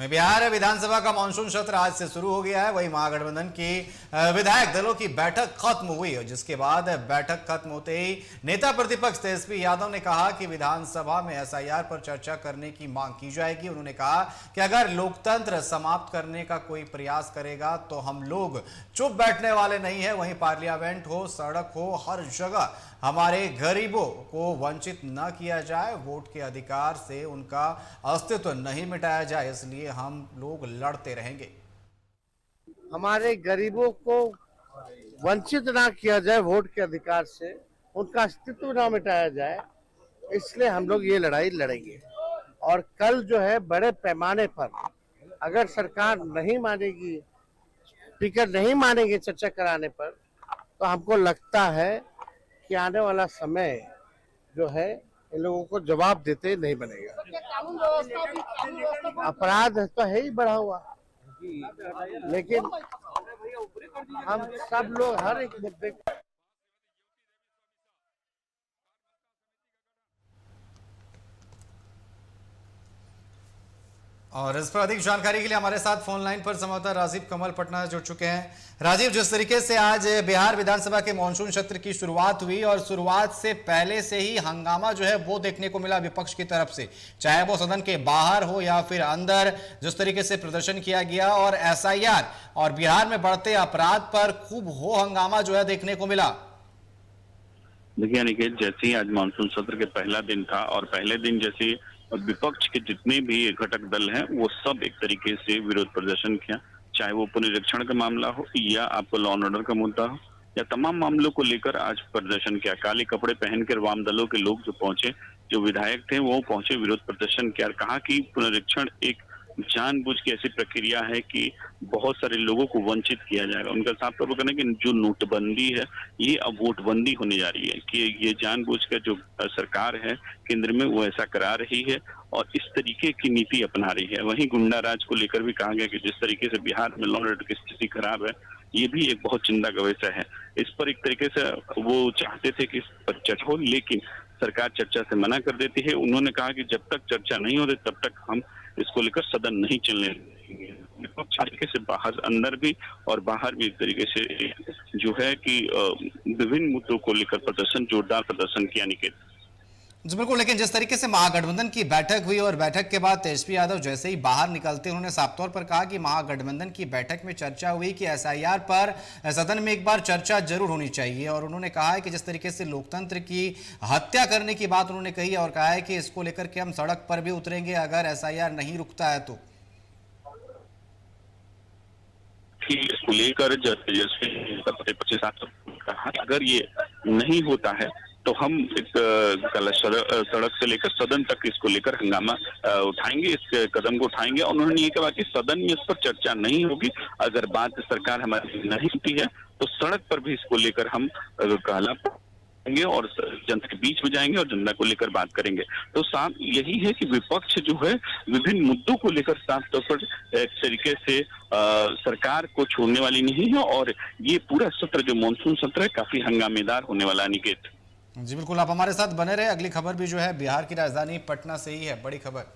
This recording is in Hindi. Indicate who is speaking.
Speaker 1: बिहार विधानसभा का मानसून सत्र आज से शुरू हो गया है। वही महागठबंधन की विधायक दलों की बैठक खत्म हुई है, जिसके बाद बैठक खत्म होते ही नेता प्रतिपक्ष तेजस्वी यादव ने कहा कि विधानसभा में एसआईआर पर चर्चा करने की मांग की जाएगी। उन्होंने कहा कि अगर लोकतंत्र समाप्त करने का कोई प्रयास करेगा तो हम लोग चुप बैठने वाले नहीं है। वहीं पार्लियामेंट हो, सड़क हो, हर जगह हमारे गरीबों को वंचित न किया जाए, वोट के अधिकार से उनका अस्तित्व नहीं मिटाया जाए, इसलिए हम लोग लड़ते रहेंगे।
Speaker 2: हमारे गरीबों को वंचित ना किया जाए, वोट के अधिकार से उनका अस्तित्व ना मिटाया जाए, इसलिए हम लोग ये लड़ाई लड़ेंगे। और कल जो है बड़े पैमाने पर अगर सरकार नहीं मानेगी, स्पीकर नहीं मानेंगे चर्चा कराने पर, तो हमको लगता है कि आने वाला समय जो है इन लोगों को जवाब देते नहीं बनेगा। अपराध तो है ही बढ़ा हुआ, लेकिन हम सब लोग हर एक मुद्दे
Speaker 1: और इस पर अधिक जानकारी के लिए हमारे साथ फोन लाइन पर संवाददाता राजीव कमल पटना जुड़ चुके हैं। राजीव, जिस तरीके से आज बिहार विधानसभा के मानसून सत्र की शुरुआत हुई और शुरुआत से पहले से ही हंगामा जो है वो देखने को मिला विपक्ष की तरफ से, चाहे वो सदन के बाहर हो या फिर अंदर, जिस तरीके से प्रदर्शन किया गया और एसआईआर और बिहार में बढ़ते अपराध पर खूब हो हंगामा जो है देखने को मिला।
Speaker 3: देखिए अनिकेत, जैसे ही आज मानसून सत्र के पहला दिन था और पहले दिन जैसे विपक्ष के जितने भी घटक दल हैं वो सब एक तरीके से विरोध प्रदर्शन किया, चाहे वो पुनरीक्षण का मामला हो या आपको लॉ एंड ऑर्डर का मुद्दा हो या तमाम मामलों को लेकर आज प्रदर्शन किया। काले कपड़े पहनकर वाम दलों के लोग जो पहुंचे, जो विधायक थे वो पहुंचे, विरोध प्रदर्शन किया और कहा कि पुनरीक्षण एक जानबूझ के ऐसी प्रक्रिया है कि बहुत सारे लोगों को वंचित किया जाएगा। उनका साफ तौर पर कहना है कि जो नोटबंदी है ये अब वोटबंदी होने जा रही है, कि ये जानबूझ कर जो सरकार है केंद्र में वो ऐसा करा रही है और इस तरीके की नीति अपना रही है। वहीं गुंडा राज को लेकर भी कहा गया कि जिस तरीके से बिहार में लॉ एंड ऑर्डर की स्थिति खराब है, ये भी एक बहुत चिंता का विषय है। इस पर एक तरीके से वो चाहते थे कि इस पर चर्चा हो, लेकिन सरकार चर्चा से मना कर देती है। उन्होंने कहा कि जब तक चर्चा नहीं होती तब तक हम इसको लेकर सदन नहीं चलने देंगे। विपक्ष तरीके से बाहर, अंदर भी और बाहर भी एक तरीके से जो है कि विभिन्न मुद्दों को लेकर प्रदर्शन, जोरदार प्रदर्शन किया। निकेत
Speaker 1: जी बिल्कुल, लेकिन जिस तरीके से महागठबंधन की बैठक हुई और बैठक के बाद तेजस्वी यादव जैसे ही बाहर निकलते उन्होंने साफ तौर पर कहा कि महागठबंधन की बैठक में चर्चा हुई कि एसआईआर पर सदन में एक बार चर्चा जरूर होनी चाहिए। और उन्होंने कहा है कि जिस तरीके से लोकतंत्र की हत्या करने की बात उन्होंने कही और कहा है कि इसको लेकर के हम सड़क पर भी उतरेंगे अगर एसआईआर नहीं रुकता है तो।
Speaker 3: इसको लेकर अगर ये नहीं होता है तो हम एक सड़क से लेकर सदन तक इसको लेकर हंगामा उठाएंगे, इस कदम को उठाएंगे। और उन्होंने ये कहा कि सदन में इस पर चर्चा नहीं होगी, अगर बात सरकार हमारी नहीं होती है तो सड़क पर भी इसको लेकर हम कहला पाएंगे और जनता के बीच में जाएंगे और जनता को लेकर बात करेंगे। तो साफ यही है कि विपक्ष जो है विभिन्न मुद्दों को लेकर साफ तौर पर एक तरीके से सरकार को छोड़ने वाली नहीं है और ये पूरा सत्र जो मानसून सत्र है काफी हंगामेदार होने वाला। निकेत
Speaker 1: जी बिल्कुल, आप हमारे साथ बने रहे। अगली खबर भी जो है बिहार की राजधानी पटना से ही है, बड़ी खबर।